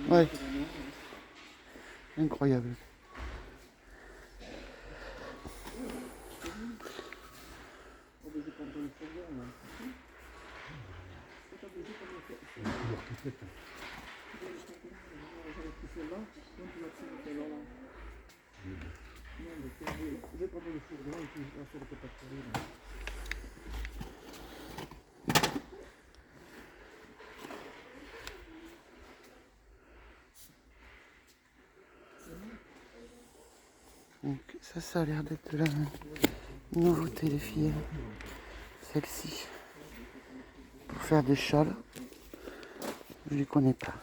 Ouais. Incroyable. Donc ça a l'air d'être la nouveauté des filles. Celle-ci. Pour faire des châles. Je les connais pas.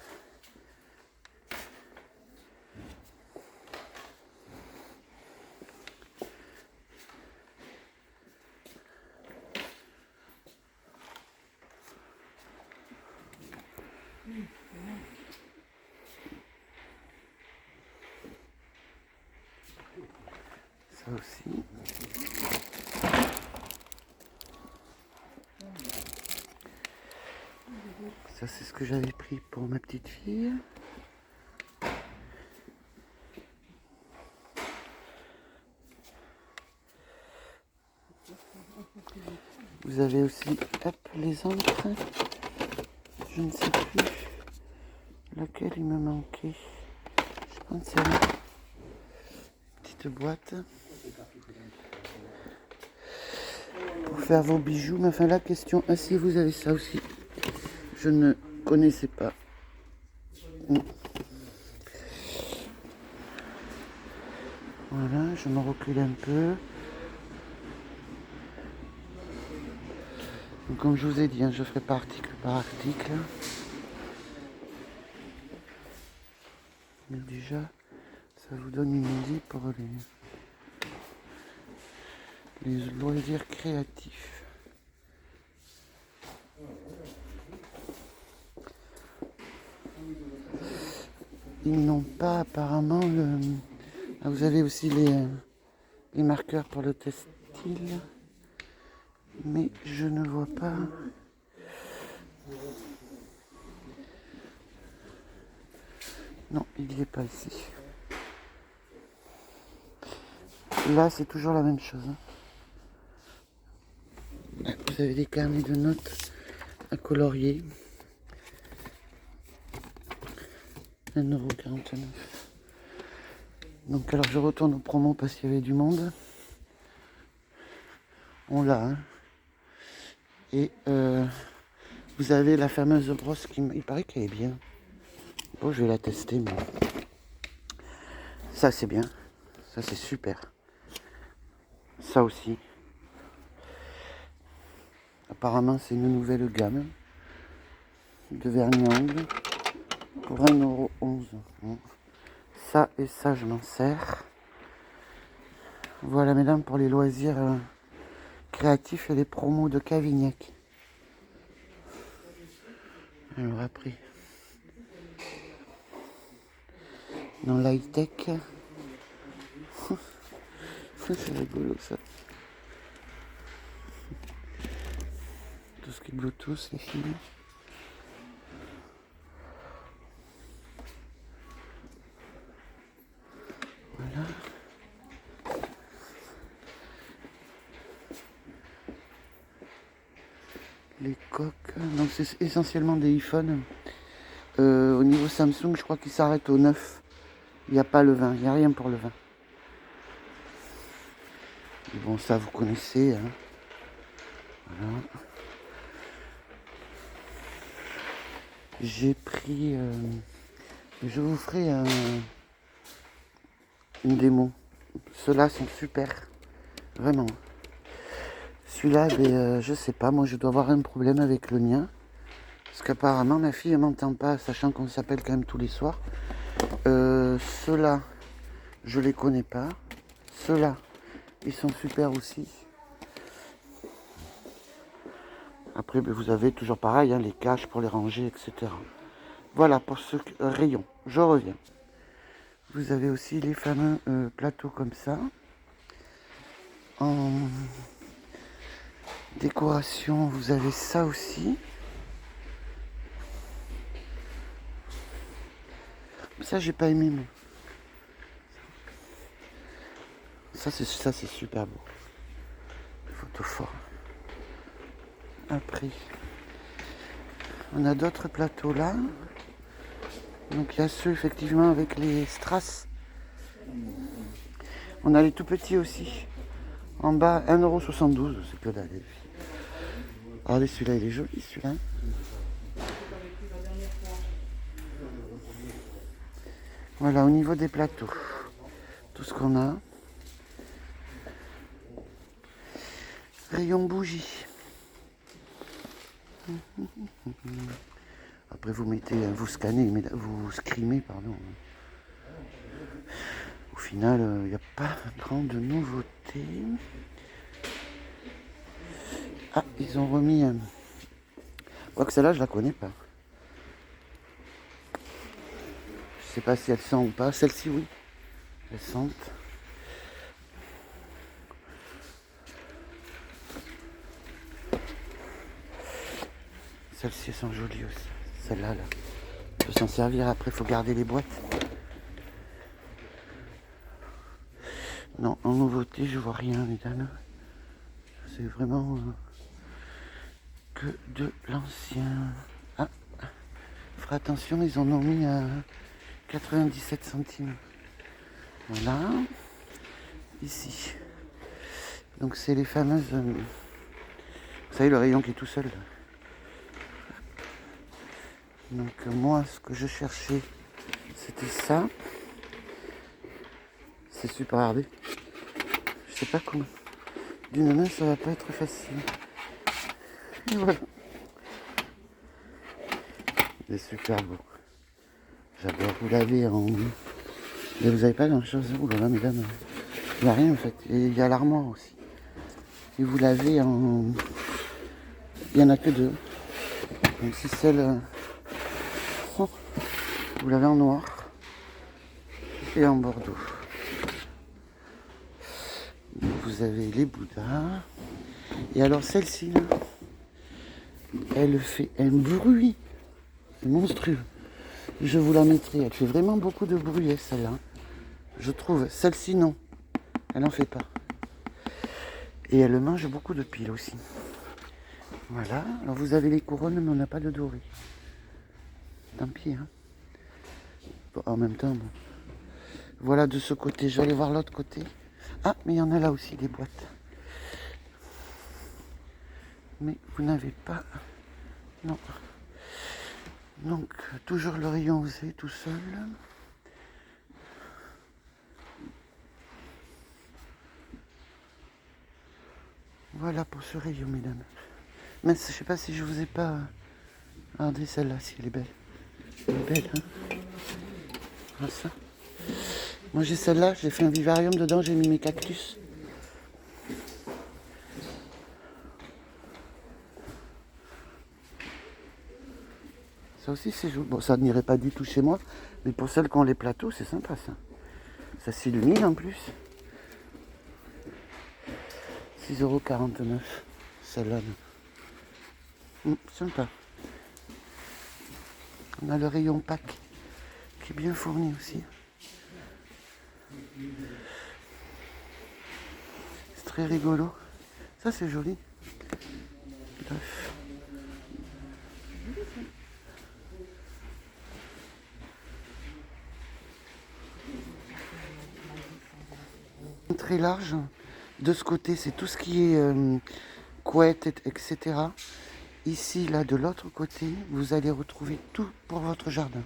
Ça aussi. Ça c'est ce que j'avais pris pour ma petite fille. Vous avez aussi hop, les encres. Je ne sais plus laquelle il me manquait. Je pense que c'est la petite boîte. Pour faire vos bijoux. Mais enfin la question, si vous avez ça aussi. Je ne connaissais pas. Voilà, je me recule un peu. Donc, comme je vous ai dit, je ferai pas article par article. Mais déjà, ça vous donne une idée pour les loisirs créatifs. Ils n'ont pas apparemment le... Ah, vous avez aussi les marqueurs pour le textile. Mais je ne vois pas... Non, il n'y est pas ici. Là, c'est toujours la même chose. Vous avez des carnets de notes à colorier. 1,49 €. Donc alors je retourne au promo parce qu'il y avait du monde. On l'a. Et vous avez la fameuse brosse qui... Il paraît qu'elle est bien. Bon, je vais la tester. Mais... Ça c'est bien. Ça c'est super. Ça aussi. Apparemment c'est une nouvelle gamme de vernis angle pour 1,11 €. Ça et ça je m'en sers. Voilà mesdames pour les loisirs créatifs et les promos de Cavignac. Alors après, dans l'high-tech, c'est rigolo ça. Tout ce qui est Bluetooth, les filles. Voilà. Les coques, donc c'est essentiellement des iPhones. Au niveau Samsung, je crois qu'il s'arrête au 9. Il n'y a pas le 20, il n'y a rien pour le 20. Et bon, ça vous connaissez. Voilà. J'ai pris... je vous ferai une démo. Ceux-là sont super. Vraiment. Celui-là, je sais pas, moi je dois avoir un problème avec le mien. Parce qu'apparemment ma fille ne m'entend pas, sachant qu'on s'appelle quand même tous les soirs. Ceux-là, je les connais pas. Ceux-là, ils sont super aussi. Après, vous avez toujours pareil, les caches pour les ranger, etc. Voilà pour ce rayon. Je reviens. Vous avez aussi les fameux plateaux comme ça. En décoration, vous avez ça aussi. Ça, j'ai pas aimé, moi. Ça, c'est super beau. Photo fort. Après, on a d'autres plateaux là. Donc il y a ceux effectivement avec les strass. On a les tout petits aussi. En bas, 1,72 €, c'est que dalle. Regardez, celui-là, il est joli, celui-là. Voilà, au niveau des plateaux, tout ce qu'on a. Rayon bougie. Après, vous mettez, vous scannez, vous scrimez, pardon. Au final, il n'y a pas grande nouveauté. Ah, ils ont remis... Quoique celle-là, je la connais pas. Je sais pas si elles sentent ou pas. Celle-ci, oui. Elles sentent. Celles-ci, elles sont jolies aussi. Celle-là, là. On peut s'en servir. Après, il faut garder les boîtes. Non, en nouveauté, je vois rien, mesdames. C'est vraiment que de l'ancien. Ah, fera attention, ils en ont mis à 97 centimes. Voilà. Ici. Donc c'est les fameuses... vous savez, le rayon qui est tout seul. Donc moi, ce que je cherchais, c'était ça. C'est super hardé. Je sais pas comment. D'une main, ça va pas être facile. Et voilà. Il est super beau. J'adore. Vous l'avez en... Mais vous avez pas grand chose. Oh là là, mesdames. Il n'y a rien en fait. Et il y a l'armoire aussi. Et vous l'avez en... Il n'y en a que deux. Donc si celle... Oh, vous l'avez en noir. Et en bordeaux. Vous avez les Bouddhas. Et alors celle-ci, là, elle fait un bruit monstrueux. Je vous la mettrai. Elle fait vraiment beaucoup de bruit, celle-là. Je trouve. Celle-ci, non. Elle n'en fait pas. Et elle mange beaucoup de piles aussi. Voilà. Alors vous avez les couronnes, mais on n'a pas de doré. Tant pis, hein. Bon, en même temps, bon. Voilà de ce côté. Je vais aller voir l'autre côté. Ah, mais il y en a là aussi, des boîtes. Mais vous n'avez pas... Non. Donc, toujours le rayon osé tout seul. Voilà pour ce rayon, mesdames. Mais je sais pas si je vous ai pas... Regardez celle-là, si elle est belle. Elle est belle, hein. Voilà ça. Moi j'ai celle-là, j'ai fait un vivarium dedans, j'ai mis mes cactus. Ça aussi c'est joli. Bon, ça n'irait pas du tout chez moi, mais pour celles qui ont les plateaux, c'est sympa ça. Ça s'illumine en plus. 6,49 €. Celle-là. Sympa. On a le rayon pack qui est bien fourni aussi. C'est très rigolo. Ça c'est joli. Bref. Très large. De ce côté, c'est tout ce qui est couette, etc. Ici, là, de l'autre côté, vous allez retrouver tout pour votre jardin.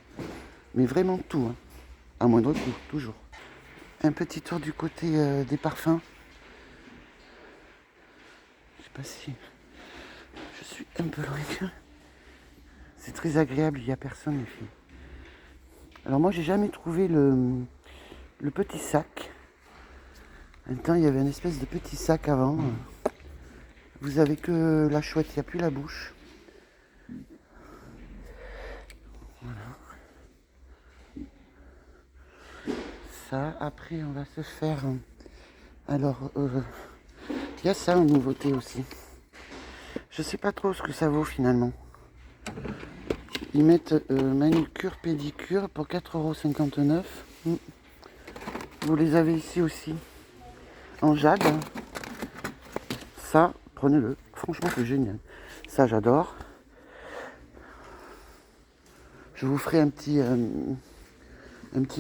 Mais vraiment tout, hein. À moindre coût, toujours. Un petit tour du côté des parfums. Je sais pas si... Je suis un peu loin. C'est très agréable, il n'y a personne, les filles. Alors moi, j'ai jamais trouvé le petit sac. Un temps, il y avait une espèce de petit sac avant. Vous avez que la chouette, il n'y a plus la bouche. Voilà. Ça, après, on va se faire... Alors, il y a ça en nouveauté aussi. Je sais pas trop ce que ça vaut finalement. Ils mettent manucure, pédicure pour 4,59 €. Vous les avez ici aussi. En jade. Ça, prenez-le. Franchement, c'est génial. Ça, j'adore. Je vous ferai un petit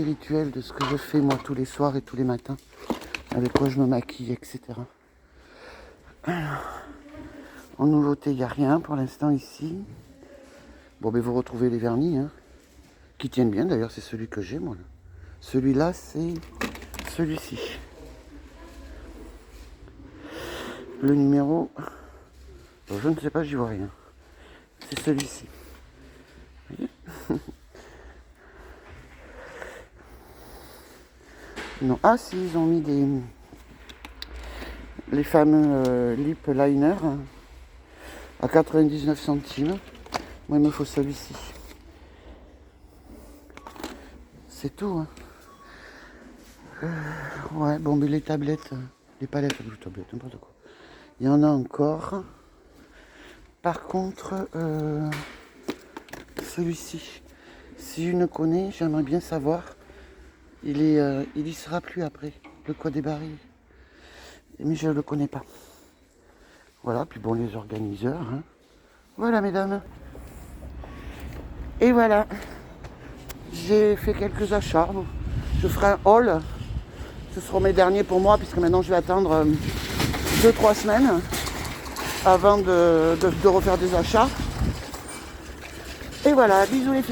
rituel de ce que je fais moi tous les soirs et tous les matins. Avec quoi je me maquille, etc. Alors, en nouveauté, il n'y a rien pour l'instant ici. Bon, ben vous retrouvez les vernis, hein, qui tiennent bien. D'ailleurs, c'est celui que j'ai, moi. Celui-là, c'est celui-ci. Le numéro, je ne sais pas, j'y vois rien. C'est celui-ci. Vous voyez? Non. Ah si, ils ont mis les fameux lip liners à 99 centimes. Moi, il me faut celui-ci. C'est tout. Hein. Ouais, bon, mais les tablettes, les palettes, les tablettes, n'importe quoi. Il y en a encore. Par contre, celui-ci, si je ne connais, j'aimerais bien savoir. Il y sera plus après, le code des barils. Mais je ne le connais pas. Voilà, puis bon, les organiseurs. Hein. Voilà, mesdames. Et voilà. J'ai fait quelques achats. Je ferai un haul. Ce seront mes derniers pour moi, puisque maintenant je vais attendre 2-3 semaines avant de refaire des achats. Et voilà, bisous les filles.